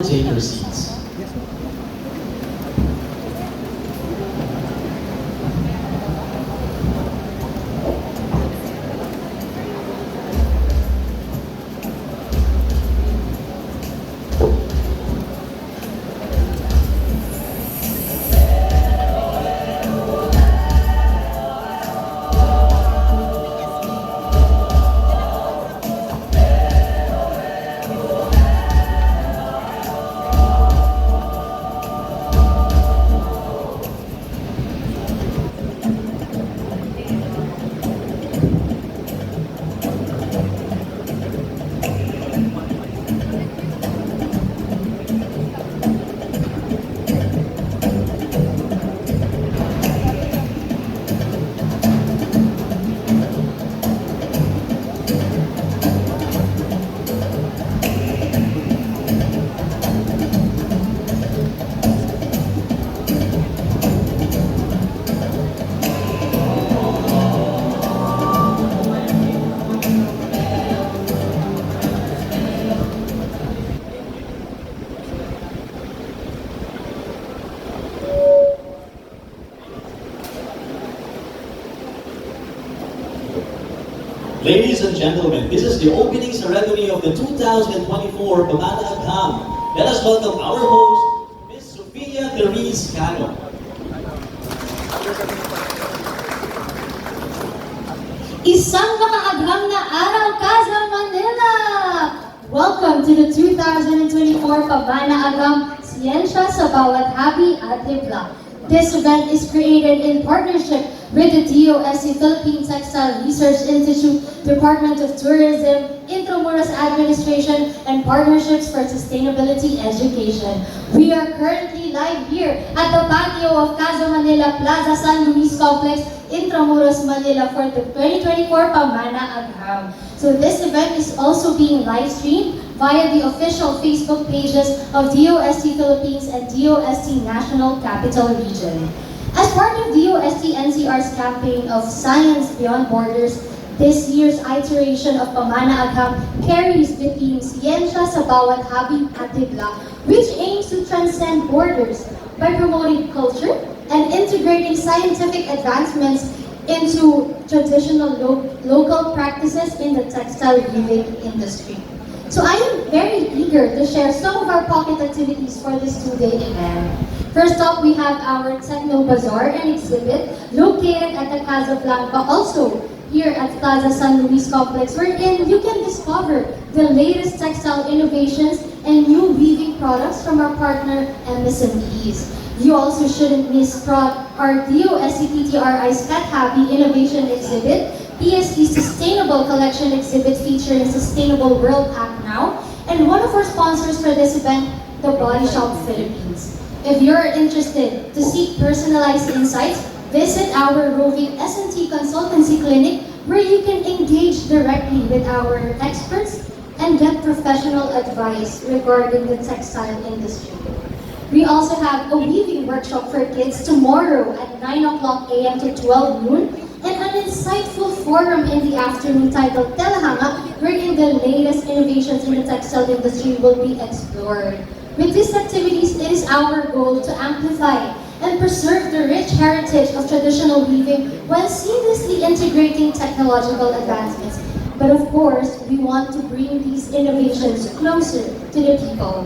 Take your seats. Ladies and gentlemen, this is the opening ceremony of the 2024 Pamana Agham. Let us welcome our host, Ms. Sofia Therese Cano. Isang makaagham na araw, Casa Manila! Welcome to the 2024 Pamana Agham Siyensya sa Bawat Habi at Hibla. This event is created in partnership with the DOST Philippine Textile Research Institute, Department of Tourism, Intramuros Administration, and Partnerships for Sustainability Education. We are currently live here at the patio of Casa Manila Plaza San Luis Complex, Intramuros, Manila for the 2024 Pamana Agham. So this event is also being live streamed via the official Facebook pages of DOST Philippines and DOST National Capital Region. As part of DOST NCR's campaign of Science Beyond Borders, this year's iteration of Pamana Agham carries the theme Siyensya sa Bawat Habi at Hibla, which aims to transcend borders by promoting culture and integrating scientific advancements into traditional local practices in the textile weaving industry. So I am very eager to share some of our pocket activities for this two-day event. First up, we have our Techno Bazaar and exhibit located at the Casablanca, also here at Plaza San Luis Complex, wherein you can discover the latest textile innovations and new weaving products from our partner MSMEs. You also shouldn't miss our DOST-TTRI's Pet Happy Innovation Exhibit, PSP Sustainable Collection Exhibit featuring Sustainable World Act Now, and one of our sponsors for this event, The Body Shop Philippines. If you're interested to seek personalized insights, visit our roving S&T Consultancy Clinic where you can engage directly with our experts and get professional advice regarding the textile industry. We also have a weaving workshop for kids tomorrow at 9 o'clock a.m. to 12 noon and an insightful forum in the afternoon titled Telehanga, wherein the latest innovations in the textile industry will be explored. With these activities, it is our goal to amplify and preserve the rich heritage of traditional weaving while seamlessly integrating technological advancements. But of course, we want to bring these innovations closer to the people.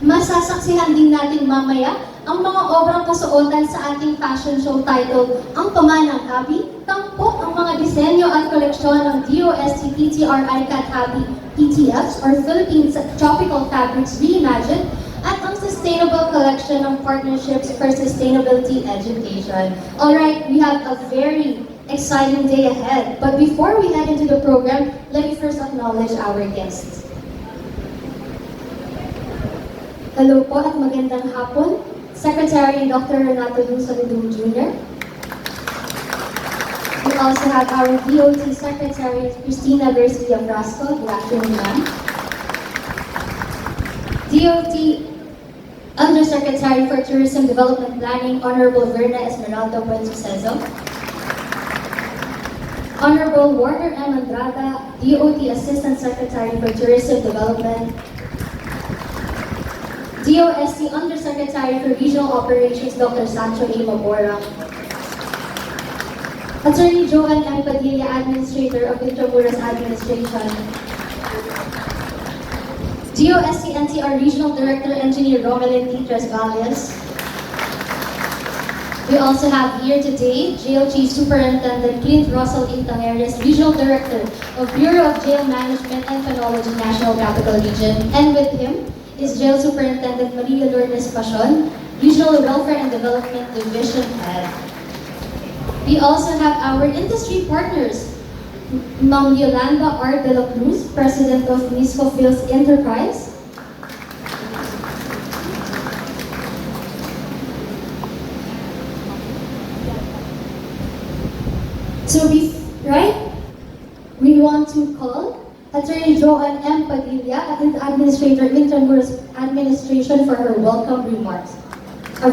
Masasaksihan din natin mamaya ang mga obrang kasuotan sa ating fashion show titled Ang Pamanang Habi, tampok ang mga disenyo at koleksyon ng DOST-TTRI Cat Habi PTFs or Philippine Tropical Fabrics Reimagined at ang Sustainable Collection ng Partnerships for Sustainability Education. Alright, we have a very exciting day ahead. But before we head into the program, let me first acknowledge our guests. Hello po at magandang hapon, Secretary Dr. Renato Luz Saludong Jr. We also have our DOT Secretary Cristina Garcia Brasco. Good afternoon, ma'am. DOT Undersecretary for Tourism Development Planning, Honorable Verna Esmeralda Puenzo. Honorable Warner M. Andrada, DOT Assistant Secretary for Tourism Development. DOST Undersecretary for Regional Operations, Dr. Sancho A. Mabora. Attorney Joan M. Padilla, Administrator of Intramuros Administration. DOST NCR Regional Director Engineer Romelyn Titras Valles. We also have here today Jail Chief Superintendent Clint Russell Intangeres, Regional Director of Bureau of Jail Management and Phenology, National Capital Region. And with him is Jail Superintendent Maria Lourdes Pasion, Regional Welfare and Development Division Head. We also have our industry partners, Ma'am Yolanda R. De La Cruz, President of Nisco Fields Enterprise. So we want to call Attorney Joan M. Padilla, Administrator, Intramuros Administration, for her welcome remarks.